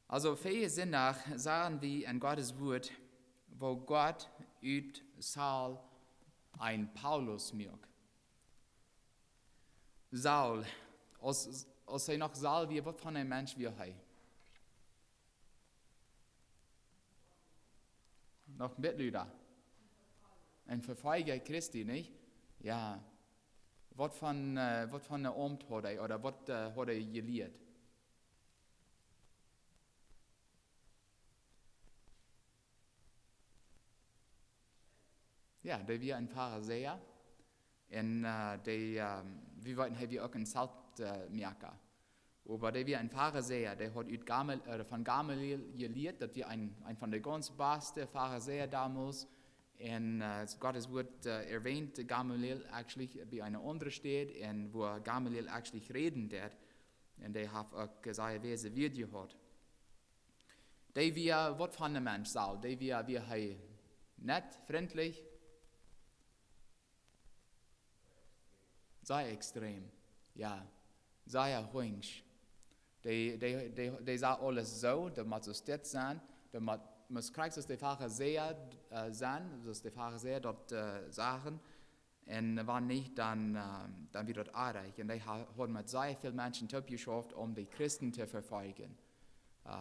Also viele sind nach, sagen wir in Gottes Wort, wo Gott übt Saul ein Paulus mirk. Saul, als hij nog Saul wie, wat van een mens wie hij? Nog mitluider. Een verfolger Christi, niet? Ja. Wat van een Amt had hij, oder wat had hij geleerd? Ja, der war ein Pharisäer. Und wir wollten wir auch ein Saltmerker. Aber der war ein Pharisäer, der hat von Gamaliel gelehrt, das war ein von der ganz besten Pharisäer damals. Und Gottes Wort erwähnt Gamaliel eigentlich bei einer anderen Stadt, wo Gamaliel eigentlich reden wird. Und der hat auch seine Weise Video gehört. Der war, was von der Mensch Saul, der war wie nett, freundlich. Sehr extrem, ja, sehr ruhig. Die sagt alles so, da muss es das sein, da muss kriegst es die Pharisäer sein, dass die Pharisäer dort sagen, und wenn nicht, dann wird das arg. Und die haben mit sehr vielen Menschen geschafft, um die Christen zu verfolgen.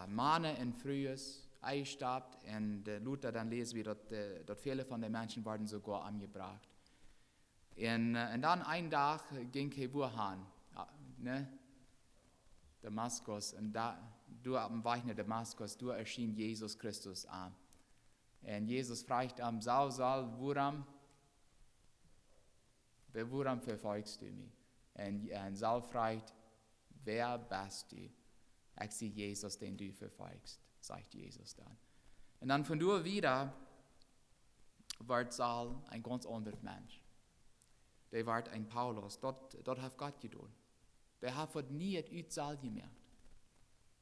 Männer in Frühes, eingestorben, und Luther dann lesen wir, dass viele von den Menschen wurden sogar umgebracht. Und dann einen Tag ging er wohin, ne? Damaskus, und da, du auf dem Weg nach Damaskus, du erschien Jesus Christus an. Und Jesus fragt am Saul, woran verfolgst du mich? Und Saul fragt, wer bist du? Ich sehe Jesus, den du verfolgst, sagt Jesus dann. Und dann von da wieder wird Saul ein ganz anderer Mensch. Der war ein Paulus, dort hat Gott getan. Der hat nie etwas Saul gemerkt.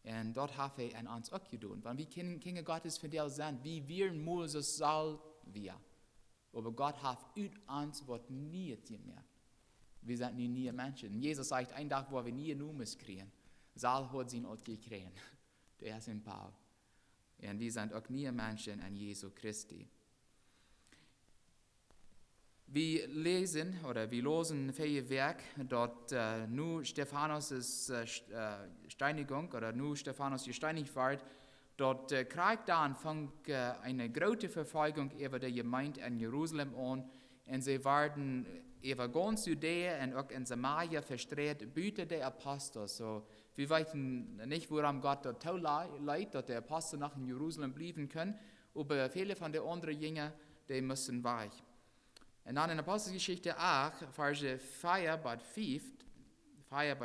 Und dort hat an uns auch getan. Wenn wir Kinder Gottes für dich sind, wie wir Moses Saul wir. Aber Gott hat uns was nie gemerkt. Wir sind nie Menschen. Und Jesus sagt, ein Tag, wo wir nie Nummers kriegen. Saul hat sie auch gekriegt. Der ist ein Paul. Und wir sind auch nie Menschen an Jesu Christi. Wir lesen viele Werk, dort nur Stephanus' Steinigung oder nur Stephanus gesteinigt wird, dort kriegt dann fängt eine große Verfolgung über die Gemeinde in Jerusalem an und sie werden über ganz Judäa und auch in Samaria verstreut, büte der Apostel. So, wir wissen nicht, woran Gott dort leid, dass der Apostel nach in Jerusalem bleiben können, aber viele von den anderen Jüngern, die müssen weg. Und dann in Apostelgeschichte 8, Verse 4 bis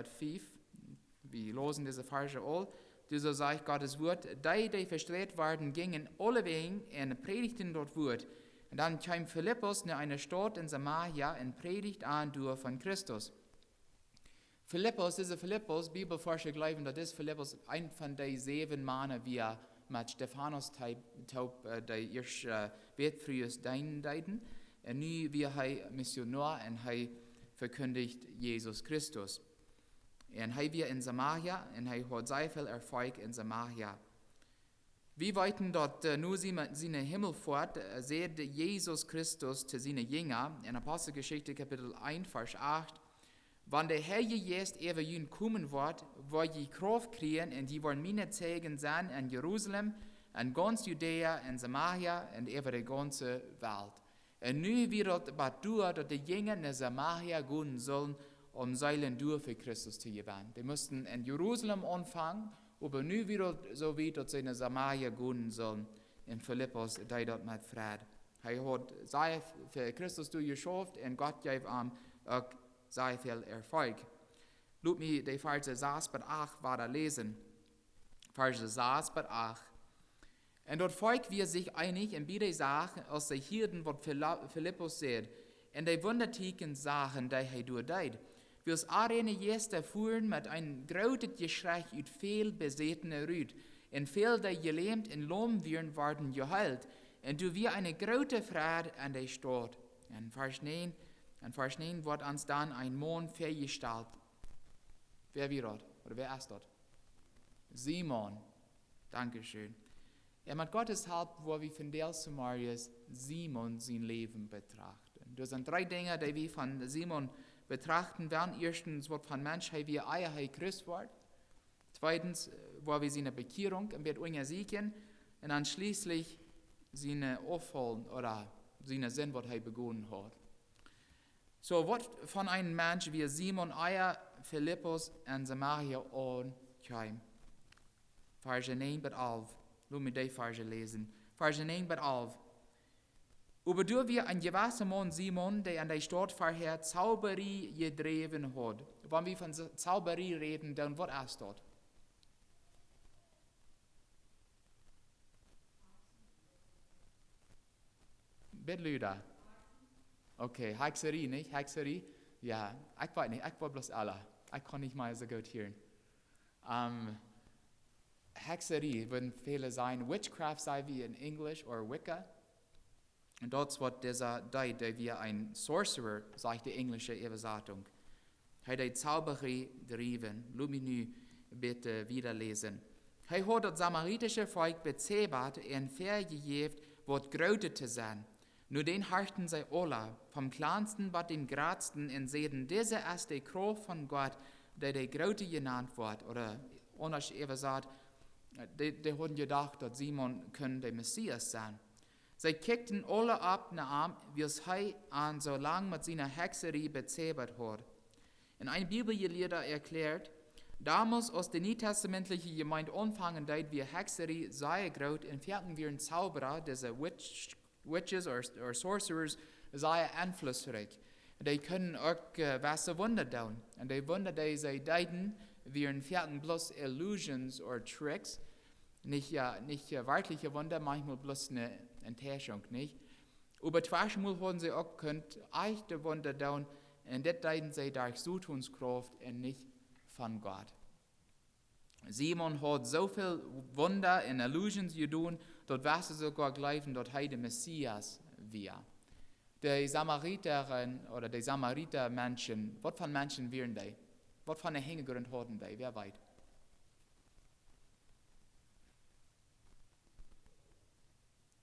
5, wir losen diese Verse all, so sagt Gottes Wort, die verstreut werden, gingen alle Wegen und predigten dort Wort. Und dann kam Philippus in eine Stadt in Samaria und predigt an durch von Christus. Diese Philippus, Bibelforscher glauben, dass das Philippus ein von den 7 Männern, wie er mit Stephanus die erste Betfrühes deuten. Und nu wie er Missionar und er verkündigt Jesus Christus. Und er war in Samaria und er hat sehr viel Erfolg in Samaria. Wir wollten dort nur seine Himmelfahrt, seht Jesus Christus zu seinen Jüngern in Apostelgeschichte Kapitel 1, Vers 8. Wenn der Herr jetzt über ihn kommen wird, wird die Kraft kriegen und die wollen meine Zeugen sein in Jerusalem, in ganz Judäa, in Samaria und über die ganze Welt. Und nu wird es durch, dass die Jünger in Samaria gehen sollen, seinen Dur für Christus zu gewinnen. Die mussten in Jerusalem anfangen, aber nu wird es so weit, dass sie in Samaria gehen sollen. In Philippus, die dort mit Frieden. Er hat sehr für Christus geschafft und Gott gab ihm auch sehr viel Erfolg. Lass mich die Verse 6 bis 8 weiter lesen. Verse 6 bis 8. Und dort Volk wir sich einig in beide Sachen, als die Hirten, was Philippus sagt, und die wundertätigen Sachen, die er durchdeit. Wir es arene jetzt erfuhren mit einem großen Geschrei ut viel besetene Rüd, und viel, die gelähmt in Lohn werden geheilt, und du wir eine große Freude an der Stadt. Und Vers 9 wird uns dann ein Mond vergestellt. Wer wird dort? Oder wer ist dort? Simon. Dankeschön. Mit Gottes Hilfe, wo wir von der Samarias Simon sein Leben betrachten. Das sind 3 Dinge, die wir von Simon betrachten werden. Erstens, was von Menschheit wie Eier Christ wird. Zweitens, wo wir seine Bekehrung im Bett sehen. Und dann schließlich seine Aufholen oder seine Sinn, was er begonnen hat. So, was von einem Mensch wie Simon, Eier, Philippus und Samaria ankam. Vers 9 bis 11. Lass mich die Verse lesen. Vers 9 bis 11. Aber du wir ein gewisser Mann Simon, der an der Stadt vorher Zauberie gedreven hat. Wenn wir von Zauberie reden, dann was ist dort? Bitte Lüder. Okay, Hexerie, nicht? Hexerie? Ja, ich weiß nicht, ich war bloß alle. Ich kann nicht mal so gut hören. Hexerie würden viele sein. Witchcraft sei wie in Englisch oder Wicca. Und dort wird dieser Deut, der wie ein Sorcerer, sagt die englische Übersetzung. Er hat die Zauberie driven. Lass mich nun bitte wiederlesen. Er hat das samaritische Volk bezebert und vergejeft, was größer zu sein. Nur den harten sie alle, vom kleinsten bis den gradsten, und sehen, diese ist die Kraft von Gott, der die Grote genannt wird. Oder anders übersetzt, die haben gedacht, dass Simon der Messias sein. Sie kickten alle ab nach ihm, wie es er an so lang mit seiner Hexerie bezebert hat. In einem Bibelgelehrer erklärt, damals aus der neutestamentlichen Gemeinde anfangen, dass wir Hexerie sei groß, und vierten wir ein Zauberer, diese Witches oder Sorcerers, sei einflussreich. Die können auch was Wunder tun. Und die Wunder, die sie deuten, wären vierten bloß Illusions oder Tricks, nicht wirkliche Wunder, manchmal bloß eine Enttäuschung, nicht? Aber zweimal haben sie auch echte Wunder tun, und das deuten sie durch Zutundskraft und nicht von Gott. Simon hat so viel Wunder und Illusions getan, dort war sie sogar glauben, dass er der Messias war. Die Samariterin oder die Samariter-Menschen, was von Menschen wären die? Was von der Hintergrund hatten die? Wer weiß?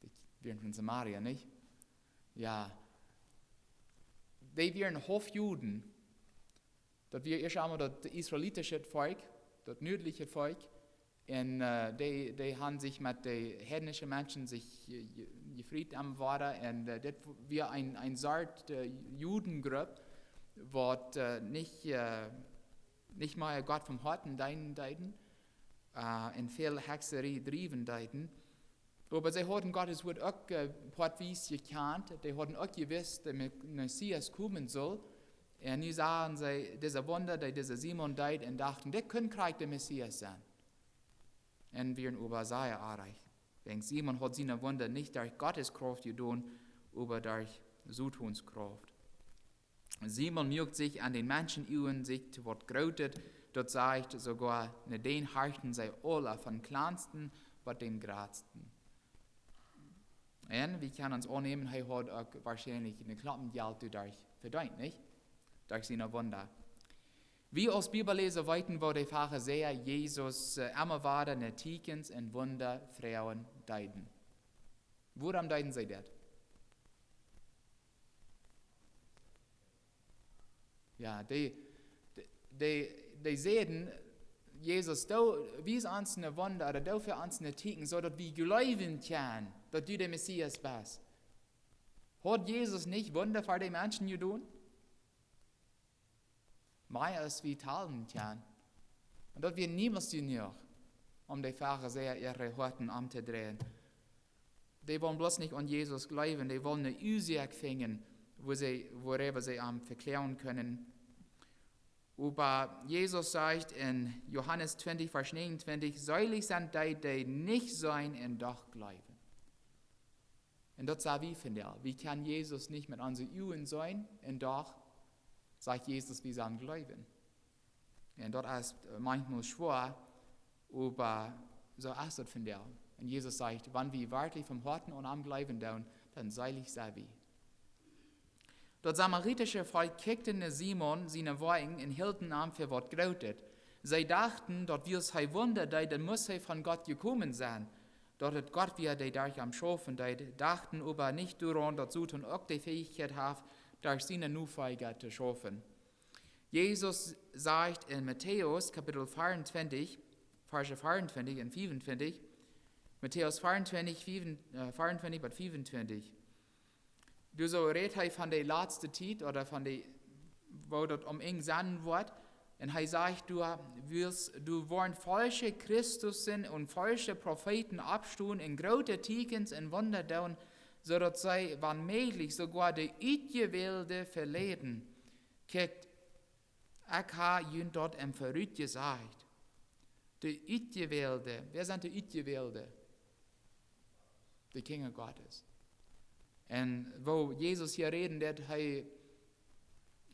Die wären von Samaria, nicht? Ja. Die wären Hofjuden. Das wir erst einmal das israelitische Volk, das nördliche Volk, und die haben sich mit den heidnischen Menschen gefrieden am Wasser, und das war ein Sort Judengruppe, was nicht mal Gott vom Horten deuten, und viel Hexerie driven deuten. Aber sie hatten Gottes Wort auch portwies gekannt, die hatten auch gewusst, dass der Messias kommen soll. Und nun sahen sie diese Wunder, die dieser Simon deut, und dachten, das könnte gleich der Messias sein. Und wir über sei erreicht. Denn Simon hat seine Wunder nicht durch Gottes Kraft getan, aber durch Zutunskraft. Simon mögt sich an den Menschen üben, sich zu Wort grötet, dort sagt sogar, ne den harten sei alle, von kleinsten bis den gradsten. Und wir können uns annehmen, er hat auch wahrscheinlich eine Klappengeld dadurch verdient, nicht? Durch seine Wunder. Wie aus Bibelleser weiten, wo die Pharisäer Jesus immer weiter ne Tikens und Wunder Frauen deuten. Woran deuten sie das? Ja, die sehen, Jesus, du wies uns eine Wunder, oder du für uns eine Tiken, so dass wir glauben können, dass du der Messias bist. Hat Jesus nicht Wunder für die Menschen getan? Mehr als wir teilen können. Und das wir niemals genug, um die Pharisäer ihre Horten umzudrehen. Die wollen bloß nicht an Jesus glauben, die wollen eine Ursache finden, worüber sie verklären können. Aber Jesus sagt in Johannes 20, Vers 29, selig sind die nicht sein und doch glauben. Und das sagt wie von der. Wie kann Jesus nicht mit unseren Üben sein und doch sagt Jesus, wir sollen glauben. Und das ist manchmal schwer, aber so ist das von der. Und Jesus sagt, wenn wir wirklich vom Horten und am Glauben tun, dann selig sei wir. Das samaritische Volk kickte Simon seine Worte und hielten ihn für was Großes. Sie dachten, dort wir es Wunder, dann muss er von Gott gekommen sein. Dort hat Gott wie die da am Schaffen, die dachten aber nicht daran, dass sie auch die Fähigkeit haben, durch seine Nufähigkeit zu schaffen. Jesus sagt in Matthäus Kapitel 24, Verse 24 und 25, Matthäus 24, 24 bis 25. Du so redet von der letzten Zeit oder von der, wo dort eng sein wird. Und er sagt, du wollen falsche Christus sind und falsche Propheten abstehen in große Tikens und Wunder tun, so dass sie, wann möglich, sogar die Uitgewählte verleden. Kijkt, ich habe ihnen dort im Verrückt gesagt. Die Uitgewählte, wer sind die Uitgewählte? Die Kinder Gottes. Und wo Jesus hier reden,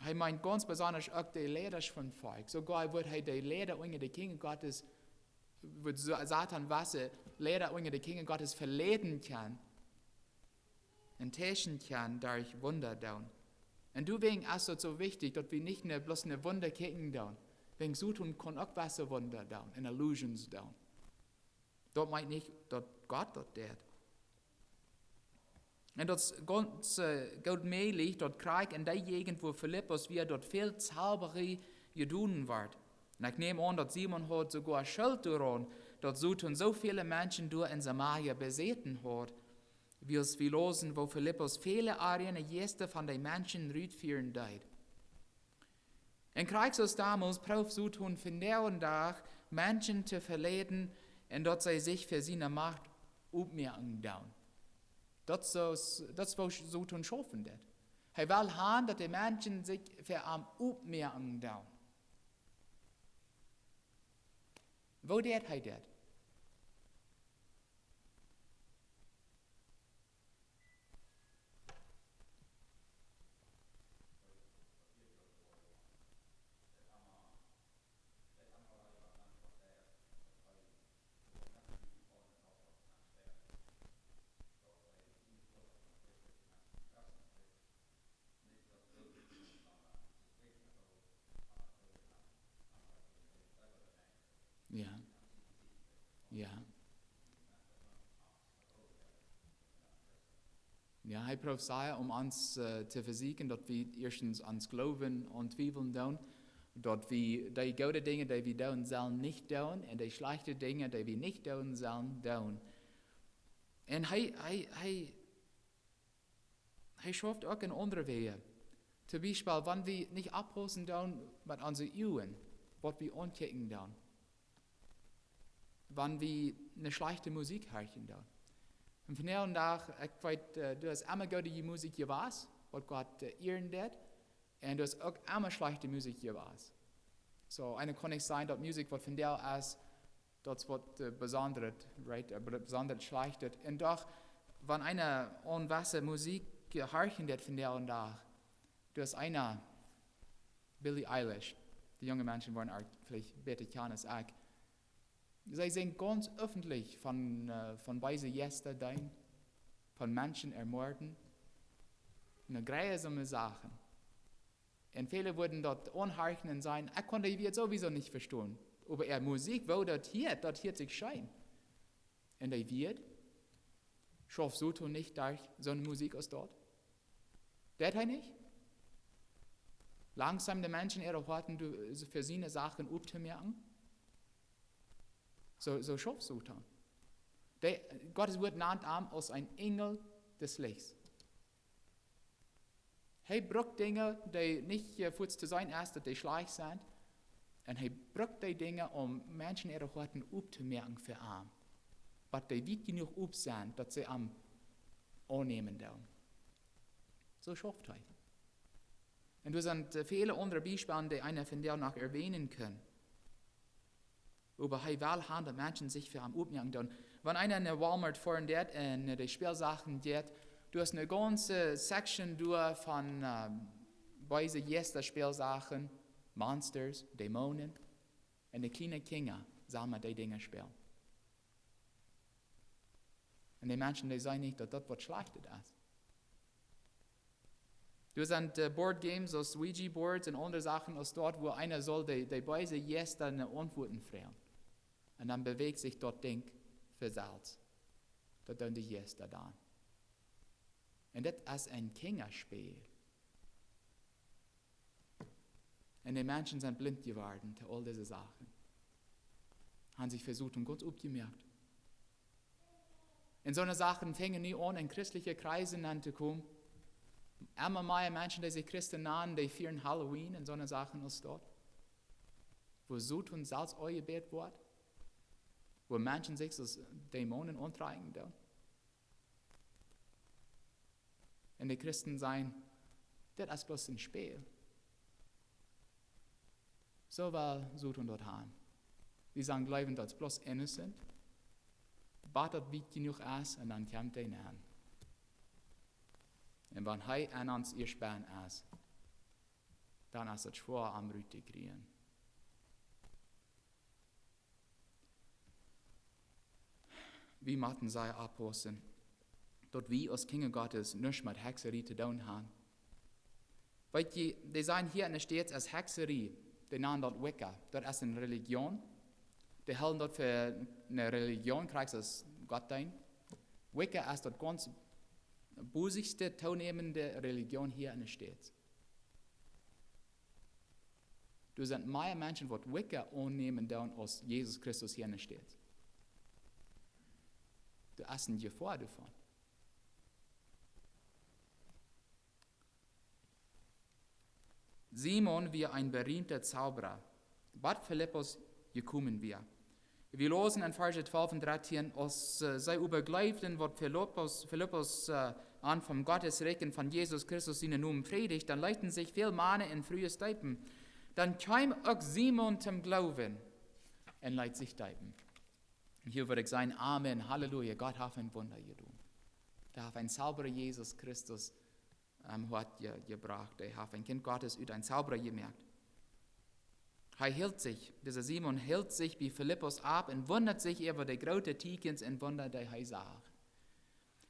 er meint ganz besonders auch die Leder von Volk. Sogar wird er die Leder unter die Kinder Gottes, wird Satan Wasser, Leder unter die Kinder Gottes verleden kann und täuschen kann durch Wunder tun. Und deswegen ist es so wichtig, dass wir nicht nur bloß eine Wunder kicken tun. Wegen so tun kann auch Wasser Wunder tun, und Illusions tun. Das meint nicht, dass Gott das tut. Und das ist ganz gut möglich, dort Krieg in der Gegend, wo Philippus wir dort viel Zauberei getan wird. Und ich nehme an, dass Simon hat sogar Schuld daran, dass so viele Menschen durch in Samaria besäten hat, wie es wir losen, wo Philippus viele Arenen Gäste von den Menschen rütführen deit. In Krieg so damals prof so tun von der und Tag Menschen zu verleiten, und dort sie sich für seine Macht aufmerken down. Das was so tun schaffen det. Er will haben, dass die Menschen sich für am aufmerken down. Wo det er det? Ja. Ja. Ja, hij prophezeit uns zu versiegen, dass wir erstens ans Glauben und Zweifeln tun, dass wir die guten Dinge, die wir tun sollen, nicht tun, und die schlechten Dinge, die wir nicht tun sollen, tun. Und hij schafft auch in andere Wege. Zum Beispiel, wenn wir nicht abholen tun mit unseren Augen, was wir ankicken tun. Wenn wir eine schlechte Musik hören tun. Und von der und nach, ich weiß, du hast immer gute Musik gewusst, was Gott ehren wird, und du hast auch immer schlechte Musik gewusst. So, eine kann nicht sein, dass Musik, was von der ist, das wird besonders, right, besonders schlecht. Und doch, wenn eine unwasse Musik hören wird von der und nach, du hast eine, Billie Eilish, die junge Menschen wollen auch vielleicht besser kennen als ich. Sie sind ganz öffentlich von weise Gäste dein, von Menschen ermorden, eine grausame Sachen. Und viele würden dort unhorchend sein, ich konnte die sowieso nicht verstehen. Aber Musik, wo das hört sich schein. Und die wird, schafft so tun nicht durch so eine Musik aus dort. Das er nicht? Langsam die Menschen erwarten, für seine Sachen aufzumerken. So schafft so tun. Gottes Wort nannt ihn als ein Engel des Lichts. Er braucht Dinge, die nicht für zu sein ist, dass die schlecht sind. Und er braucht die Dinge, um Menschen ihre Worte aufzumerken für ihn. Aber die weit genug auf sind, dass sie ihn annehmen dürfen. So schafft er. Und wir sind viele andere Beispiele, die einer von der noch erwähnen können. Aber er will haben, dass Menschen sich für ihn aufmerken dürfen. Wenn einer in der Walmart fahren wird und die Spielsachen geht, du hast eine ganze Section von weise Gäste Spielsachen, Monsters, Dämonen, und die kleinen Kinder sollen die Dinge spielen. Und die Menschen, die sagen nicht, dass das was Schlechtes ist. Du sind Board Games aus Ouija Boards und andere Sachen aus dort, wo einer soll die beide Gäste eine Antworten fragen. Und dann bewegt sich dort Ding für Salz. Das tun die Gäste dann. Und das ist ein Kinderspiel. Und die Menschen sind blind geworden zu all diese Sachen. Haben sich versucht und Gott aufgemerkt. Und so eine Sachen fängen nie an, in christliche Kreise anzukommen. Immer mehr Menschen, die sich Christen nennen, die feiern Halloween und so eine Sachen aus dort. Wo Sud und Salz eingebet wird. Wo Menschen sich als Dämonen antreiben. Und die Christen sagen, das ist bloß ein Spiel. So war Sud und dort haben. Die sagen, bleiben dort bloß innocent. Wartet wie genug ist und dann kommt er an. Und wenn er an uns ihr Spann ist, dann ist es schwer am Rüte kriegen. Wie machten sie abhosen? Dort wie als Kinder Gottes nichts mit Hexerie zu tun haben. Weil die sagen hier in der Stadt als Hexerie, die nennen dort Wicca. Das ist eine Religion. Die halten dort für eine Religion, kriegst du als Gott ein. Wicca ist dort ganz busigste, teilnehmende Religion hier in der Stadt. Du sind mehr Menschen, die Wicca annehmen, als Jesus Christus hier in der Stadt. Du hast ein Gefahr davon. Simon wie ein berühmter Zauberer. Bad Philippus gekommen wir. Wir losen in Vers 12 und 13, als sei übergreiften, was Philippus an vom Gottesregen von Jesus Christus seinen Namen predigt, dann leiten sich viel Mane in frühes Deipen. Dann kam auch Simon zum Glauben und leitet sich Deipen. Hier würde ich sagen, Amen, Halleluja, Gott hat ein Wunder getan. Da hat ein Zauberer Jesus Christus hat gebracht. Er hat ein Kind Gottes über ein Zauberer gemerkt. Dieser Simon hielt sich wie Philippus ab und wundert sich über die großen Tikens und Wunder, die er sah.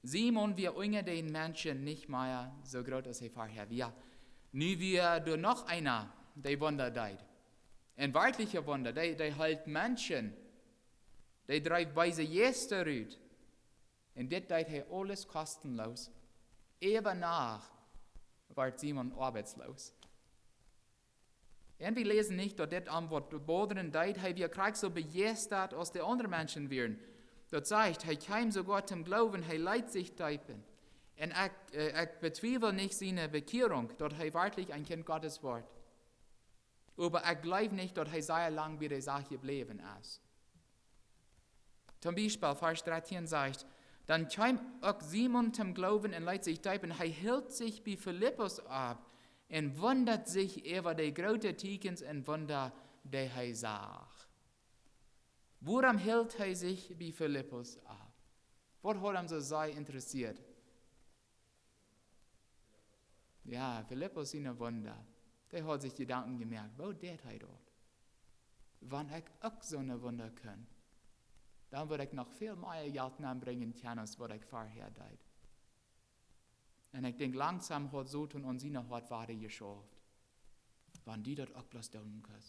Simon, wir unter den Menschen nicht mehr so groß als er vorher war. Nu wir durch noch einer, der Wunder deit. Ein wirklicher Wunder, der hält Menschen, der treibt weise Gäste raus. Und das deit er alles kostenlos. Eben nach wird Simon arbeitslos. Und wir lesen nicht, dass das Antwort Boderen deit, wir kriegen so begeistert, als die anderen Menschen wären. Das sagt, er kam sogar zum Glauben, er leidet sich teipen. Und ich bezweifle nicht seine Bekehrung, dass er wirklich ein Kind Gottes wird. Aber ich glaube nicht, dass er sehr lang bei der Sache geblieben ist. Zum Beispiel, Vers 13 sagt, dann kam auch Simon zum Glauben und leidet sich teipen. Er hielt sich bei Philippus ab und wundert sich über die großen Tikens und Wunder, die er sah. Woran hielt er sich bei Philippus ab? Was hat ihn so sehr interessiert? Ja, Philippus ist ein Wunder. Der hat sich Gedanken gemerkt, wo geht er dort? Wenn ich auch so eine Wunder kann, dann würde ich noch viel mehr Geld anbringen können, als was ich vorher tat. Und ich denke, langsam hat Satan und seine hat Ware geschafft. Wenn die dort auch bloß tun können.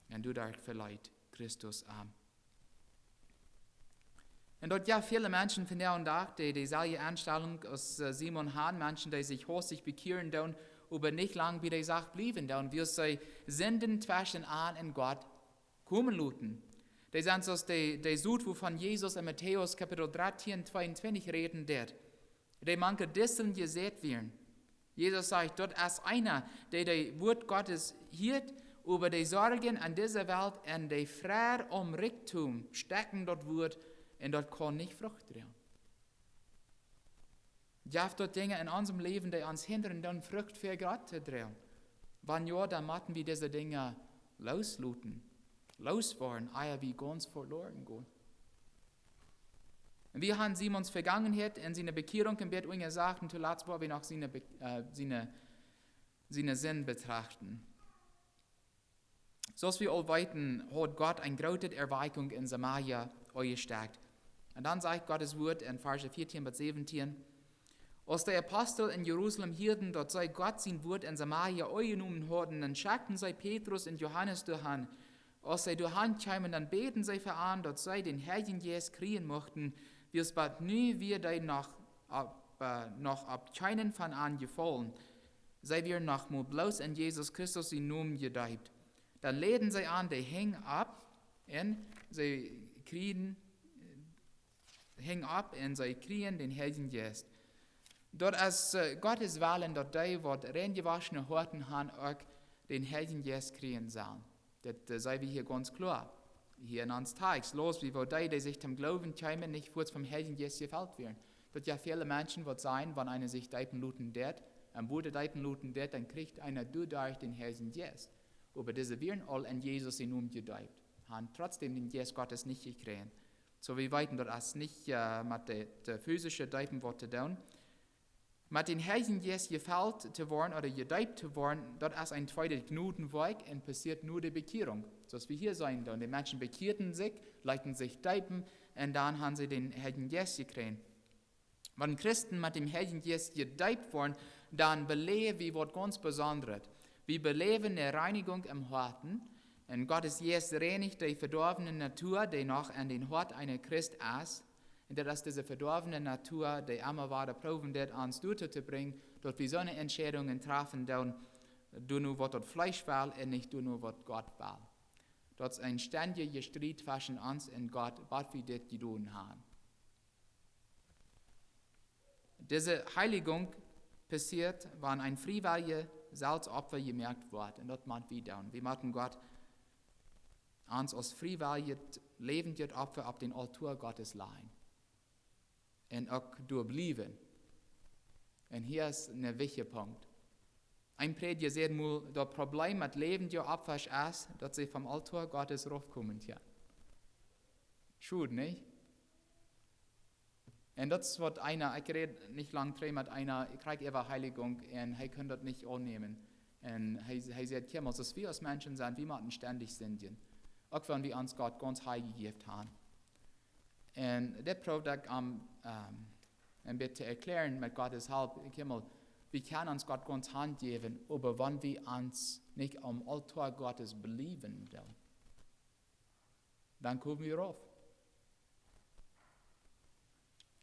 Und du darfst vielleicht Christus an. Und dort ja viele Menschen von der und Tag, die dieselbe Anstellung als Simon Hahn, Menschen, die sich hostig bekehren, dann aber nicht lang bei der Sache bleiben, dann wir sie senden zwischen an und Gott kommen lassen. Die sind so die Sud, wovon Jesus in Matthäus Kapitel 13, 22 reden wird. Die manche Disteln gesät werden. Jesus sagt, dort ist einer, der das Wort Gottes hört, über die Sorgen an dieser Welt und die Freude um Reichtum stecken dort Wort und dort kann nicht Frucht drin. Ja, dort Dinge in unserem Leben, die uns hindern, dann Frucht für Gott zu drehen. Wenn ja, dann müssen wir diese Dinge losluten. Losfahren, ehe wie ganz verloren gehen. Und wir haben Simons Vergangenheit in seiner Bekehrung im Bett gesagt, und zuletzt wollen wir noch seine Sinn betrachten. So als wir all weiten, hat Gott eine große Erweckung in Samaria eingesteckt. Und dann sagt Gottes Wort in Verse 14 bis 17, Als die Apostel in Jerusalem hielten, dort sei Gott sein Wort in Samaria eingenommen worden, dann schickten sie Petrus und Johannes durchhan. Als sie durchhan kamen, dann beten sie für an, dort sei den Herrn Jesus kriegen mochten, wie es bald nie wieder noch ab keinen von an gefallen, sei wir noch mal bloß in Jesus Christus in Namen gedeiht. Dann läden sie an, die hängen ab, und sie kriegen den Herrn Jesus. Dort als Gottes Willen, dort die, wat reingewaschene Horten haben, auch den Herrn Jesus kriegen sollen. Das sei wie hier ganz klar. Hier in uns Tags, los, wie wo die sich zum Glauben kommen, nicht kurz vom Herrn Jesus gefällt werden. Dort ja viele Menschen wird sein, wenn einer sich deipen luten wird, am Bude deipen luten wird, dann kriegt einer durch den Herrn Jesus. Aber diese werden all in Jesus in umgedeipt, haben trotzdem den Jesus Gottes nicht gekriegt. So wie weiten dort als nicht mit der physischen Deipen wird zu tun. Mit den Herrn Jesus gefällt zu werden oder gedeiht zu werden, dort ist ein zweiter Gnadenweg und passiert nur die Bekehrung. So wie hier sein dann. Die Menschen bekehrten sich, leiten sich deipen und dann haben sie den Herrn Jesus gekriegt. Wenn Christen mit dem Herrn Jesus gedeiht werden, dann beleben wir was ganz Besonderes. Wir beleben eine Reinigung im Herzen. Und Gottes Jesus reinigt die verdorbene Natur, die noch an den Hort einer Christ ist. Und das ist diese verdorbene Natur, die immer wieder proben wird, uns durchzubringen, dort wir so eine Entscheidungen treffen, dann nur was das Fleisch will und nicht nur was Gott will. Dort ist ein ständiger Streit zwischen uns und Gott, was wir das getan haben. Diese Heiligung passiert, wenn ein freiwilliges Salzopfer gemerkt wird. Und das machen wir dann. Wir machen Gott uns als freiwilliges, lebendes Opfer auf den Altar Gottes leihen. Und auch durchbleiben. Und hier ist ein wichtiger Punkt. Ein Prediger sagt mal, das Problem mit lebendem Opfer ist, dass sie vom Altar Gottes raufkommen. Schuld, nicht? Und das wird einer, ich rede nicht lang drüber mit einer, ich kriege ihre Heiligung und er kann das nicht annehmen. Und er sagt, ja, dass wir als Menschen sind, wir müssen ständig sündigen. Auch wenn wir uns Gott ganz heilig gegeben haben. Und das probiert ein bisschen erklären mit Gottes Hilfe. Wir können uns Gott ganz Hand geben, aber wenn wir uns nicht am Altar Gottes belieben, dann kommen wir rauf.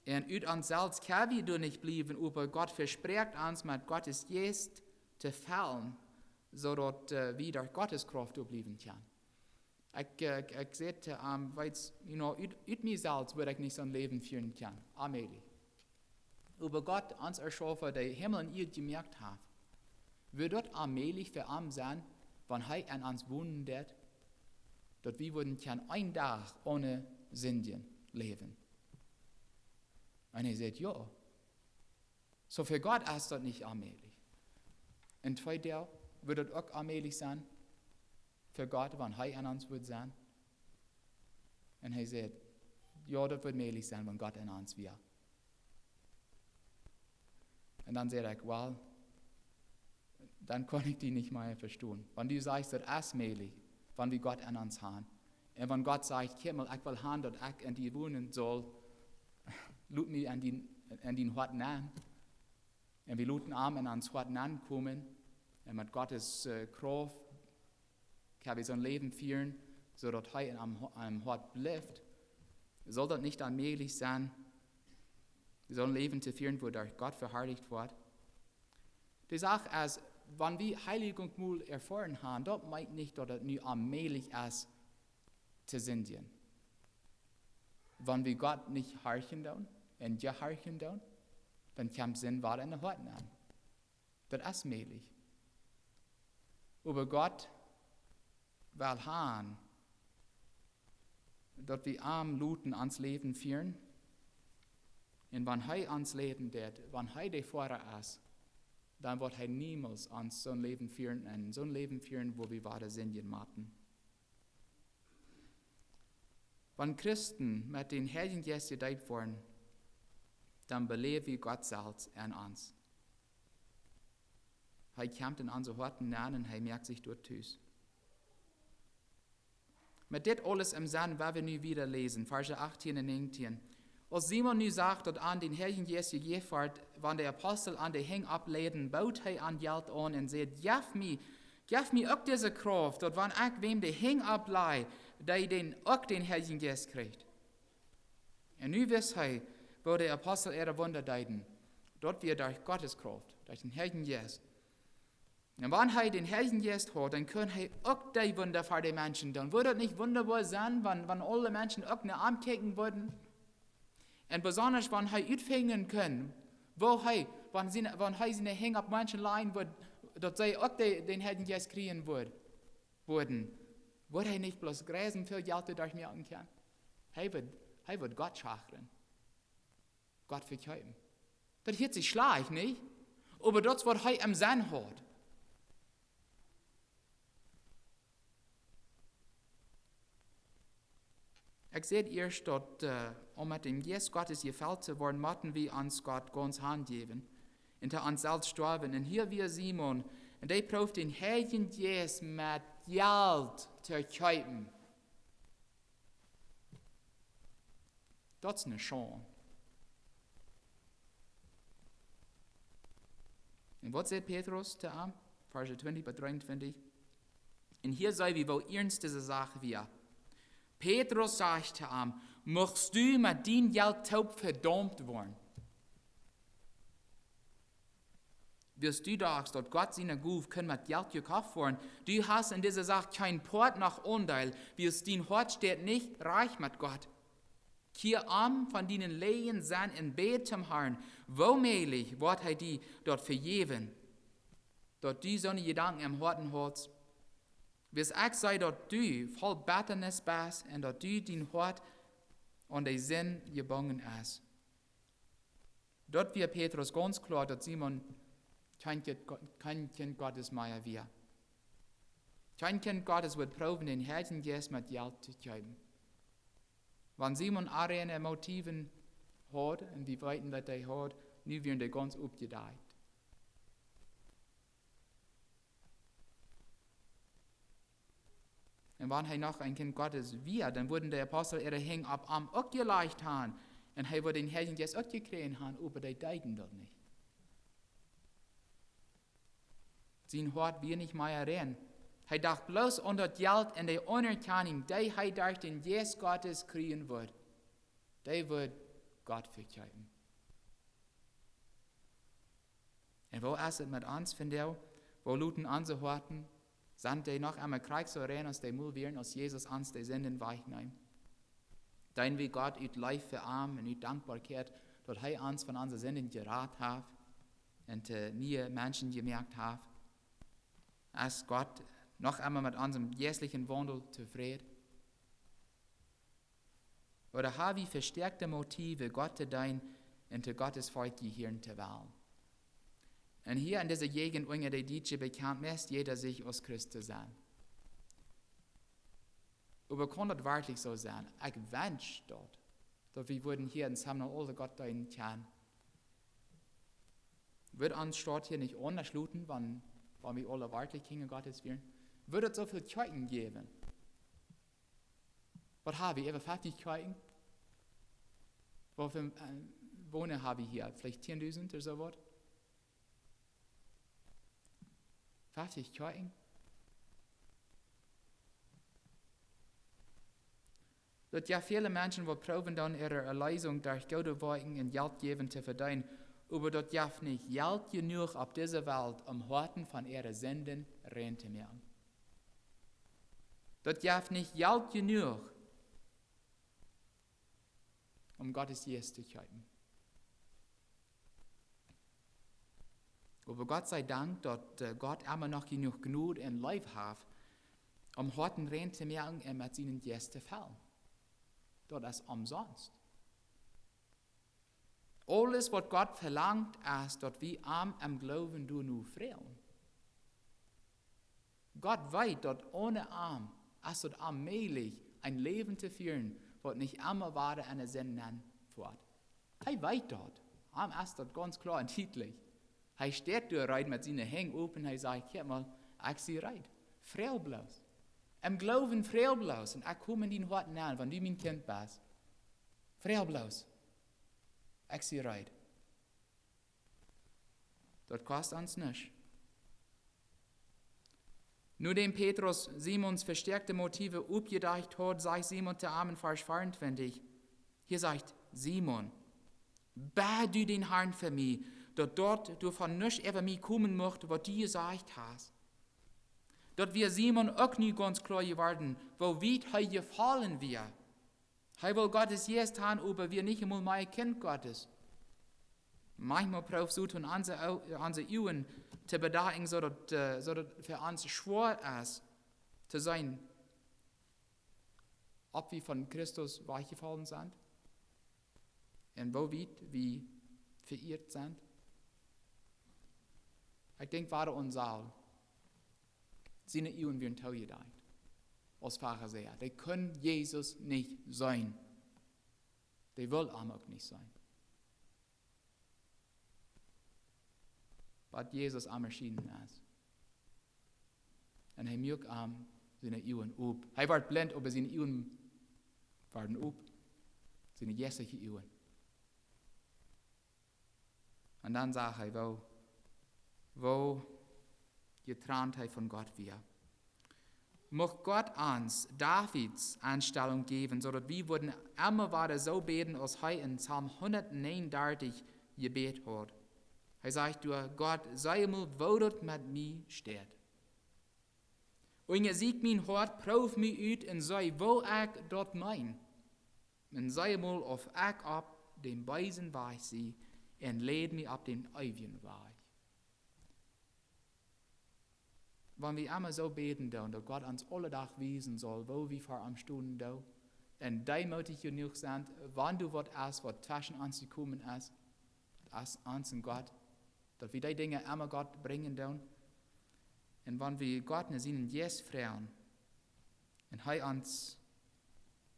Und ut uns selbst können wir nicht bleiben, aber Gott verspricht uns, mit Gottes Geist zu fallen, sodass wir durch Gottes Kraft bleiben können. Ich sagte, weil ut mir selbst würde ich nicht so ein Leben führen können, allmählich. Aber Gott, uns erschaffen, der Himmel und Erde gemerkt hat, wird dort allmählich für uns sein, wenn er an uns wohnen wird, dass wir würden können einen Tag ohne Sünden leben. Und er sagt, ja. So für Gott ist das nicht allmählich. Und zweitens wird es auch allmählich sein, für Gott, wenn er an uns wird sein. Und er sagt, ja, das wird allmählich sein, wenn Gott an uns wird. Und dann sagt er, well, dann kann ich die nicht mehr verstehen. Wenn du sagst, das ist allmählich, wenn wir Gott an uns haben. Und wenn Gott sagt, komm mal, ich will haben, dass ich an die wohnen soll, lud mich an den Horten an. Und wir luden an ans Horten ankommen. Und mit Gottes Kraft können wir so ein Leben führen, sodass er am Hort bleibt. Soll das nicht allmählich sein, so ein Leben zu führen, wo durch Gott verherrlicht wird? Die Sache ist, wenn wir Heiligung mal erfahren haben, das meint nicht, dass das nur allmählich ist, zu sündigen. Wenn wir Gott nicht horchen und ja horchen, dann kommt Sinn weiter in den Horten an. Das ist möglich. Aber Gott will haben, dass wir arm Luten ans Leben führen. Und wenn er ans Leben wird, wenn er der Vorder ist, dann wird er niemals uns so ein Leben führen, wo wir weiter sündigen machen. Wenn Christen mit den Herrn Jesus gedeiht worden, dann beleben wir Gott selbst an uns. Er kommt in unsere Horten an und er merkt sich dort tüß. Mit dem alles im Sinn, werden wir nu wieder lesen, Verse 18 und 19. Als Simon nu sagt, dass an den Herrn Jesus gegeben wird, wenn der Apostel an den Hang ableden, baut er an Geld an und sagt, gib mir auch diese Kraft, dass wenn ich wem den Hang ablei, der den auch den Herrn Jesus kriegt. Und nu wisst er, wo der Apostel ihre Wunder deuten. Dort wird durch Gottes Kraft, durch den Herrn Jesus. Und wenn er den Herrn Jesus hat, dann kann er auch die Wunder für die Menschen tun. Würde es nicht wunderbar sein, wenn alle Menschen auch eine Arm kicken würden? Und besonders, wenn er utfingen können, wenn er seine Hänge auf Menschen leihen würde, dass sie auch den Herrn Jesus kriegen würden, würde er nicht bloß gräsen viel Geld durch mir kann. Er wird Gott schachern. Gott verkaufen. Das hört sich schlecht, nicht? Aber das, was er am Sinn hat. Ich sehe erst, dass, mit dem Jesus Gottes gefällt zu werden, müssen wir uns Gott ganz Hand geben. Und er uns selbst sterben. Und hier wir Simon, und der prüft den Herrn Jesus mit Geld zu kaufen. Das ist eine Chance. Und was sagt Petrus zu ihm? Vers 20 bis 23. Und hier sei wie wo ernst diese Sache wir. Petrus sagt zu ihm, möchtest du mit dein Geld taub verdammt werden? Wirst du sagst, dass Gott seine Guf können mit Geld gekauft werden, du hast in dieser Sache kein Port nach Unteil, wirst dein Hort steht nicht reich mit Gott. Hier am von deinen Lehen sein in Bet zum Herrn, womöglich wird er die dort vergeben, dort du so eine Gedanken im Horten hast. Bis ich sei, dass du voll Bitternis bist und dass du dein Hort und den Sinn gebunden hast. Dort wird Petrus ganz klar, dass Simon kein Kind Gottes mehr wird. Kein Kind Gottes wird proben, den Herrn Jesus mit Geld zu geben. Wenn Simon eine Motiven hat, und wie weit das er hat, nu werden die ganz aufgedeiht. Und wenn er noch ein Kind Gottes wird, dann würden die Apostel ihre Hänge ab am auch geleicht haben. Und er würde den Herrn jetzt auch gekriegt haben, aber die deuten dort nicht. Sein Hort wir nicht mehr rein. Er dachte bloß an das Geld und die Anerkennung, die er durch den Jesus Gottes kriegen wird. Die wird Gott verkaufen. Und wo ist es mit uns, finde ich? Wo luten unsere Horten? Sind die noch einmal Krieg so rein, als die Müll werden, als Jesus uns die Sünden weichnehmen? Dann wie Gott ut Leib verarmt und ut Dankbarkeit, dass er uns von unseren Sünden geraten hat und nie Menschen gemerkt hat. Ist Gott noch einmal mit unserem jährlichen Wandel zufrieden? Oder haben wir verstärkte Motive, Gott zu dienen und zu Gottes Volk hier zu wählen? Und hier in dieser Gegend, unter der Deutsche bekannt, müsste jeder sich als Christus sein. Aber kann das wirklich so sein? Ich wünsche dort, dass wir würden hier in Sammlung alle Gott dienen können. Wird uns dort hier nicht unterschluten, wenn wir alle wirklich Kinder Gottes werden? Wird es so viel Kirchen geben? Was haben wir? Über 50 Kirchen? Wie viele Wohner haben wir hier? Vielleicht 10.000 oder so was? 50 Kirchen? Dass ja viele Menschen will proben dann ihre Erlösung durch gute Worte und Geld geben zu verdienen, aber das darf nicht Geld genug auf dieser Welt, um Horten von ihren Sünden rein zu machen. Das darf nicht Geld genug, um Gottes Jesus zu kaufen. Aber Gott sei Dank, dass Gott immer noch genug Gnade und Leib hat, um Horten rein zu machen und mit seinen Jesus zu fallen. Das ist umsonst. Alles, was Gott verlangt, ist, dass wir am Glauben nur freuen. Gott weiß, dass ohne Arm ist es allmählich ein Leben zu führen, was nicht immer wahre eine Sinn wird. Er weiß dort. Arm ist das ganz klar und deutlich. Er steht da rein mit seinen Hängen open, er sagt, guck mal, ich sehe rein. Freu bloß. Im Glauben freu bloß. Und ich komme in den Horten an, wenn du mein Kind bist. Freu bloß. Ich sie reit. Das kostet uns nichts. Nur dem Petrus Simons verstärkte Motive upgedacht hat, sagt Simon der Armen, Vers 24. Hier sagt Simon, bär du den Herrn für mich, dort du von nichts über mich kommen möcht, was du gesagt hast. Dort wir Simon auch nie ganz klar geworden, wo weit er gefallen wir. Er will Gottes jetzt haben, aber wir nicht einmal mein Kind Gottes. Manchmal braucht so tun unsere Augen zu bedenken, so dass für uns schwer ist, zu sein, ob wir von Christus weichgefallen sind und wo weit wir verirrt sind. Ich denke, war uns all, seine Augen werden tau gedacht, als Pharisäer. Die können Jesus nicht sein. Die will auch nicht sein. Was Jesus am erschienen ist. Und er mögt seine Augen auf. Er war blind, aber seine Augen waren auf. Seine jässige Augen. Und dann sagt er, wo Getrantheit von Gott wir. Mocht Gott uns Davids Anstellung geben, sodass wir würden immer weiter so beten, als er in Psalm 139 gebet hat. Er sagt, du Gott, sei mal, wo dort mit mir steht. Und ihr sieht mein Hort, prüf mich ut und sei, wo ich dort mein. Und sei mal, auf ich ab den weisen Weg sie und led mich ab den ewigen Weg. Wenn wir immer so beten, dass Gott uns alle Tag wiesen soll, wo wir vor am Stunden da, und demutig genug sind, wann du was zwischen uns gekommen ist, als uns und Gott, dass wir die Dinge immer Gott bringen dürfen. Und wenn wir Gott in seinen Jes fragen, und er uns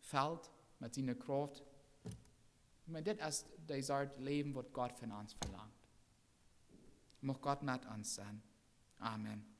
fällt mit seiner Kraft, ich meine, das ist das Art Leben, was Gott von uns verlangt. Mag Gott mit uns sein. Amen.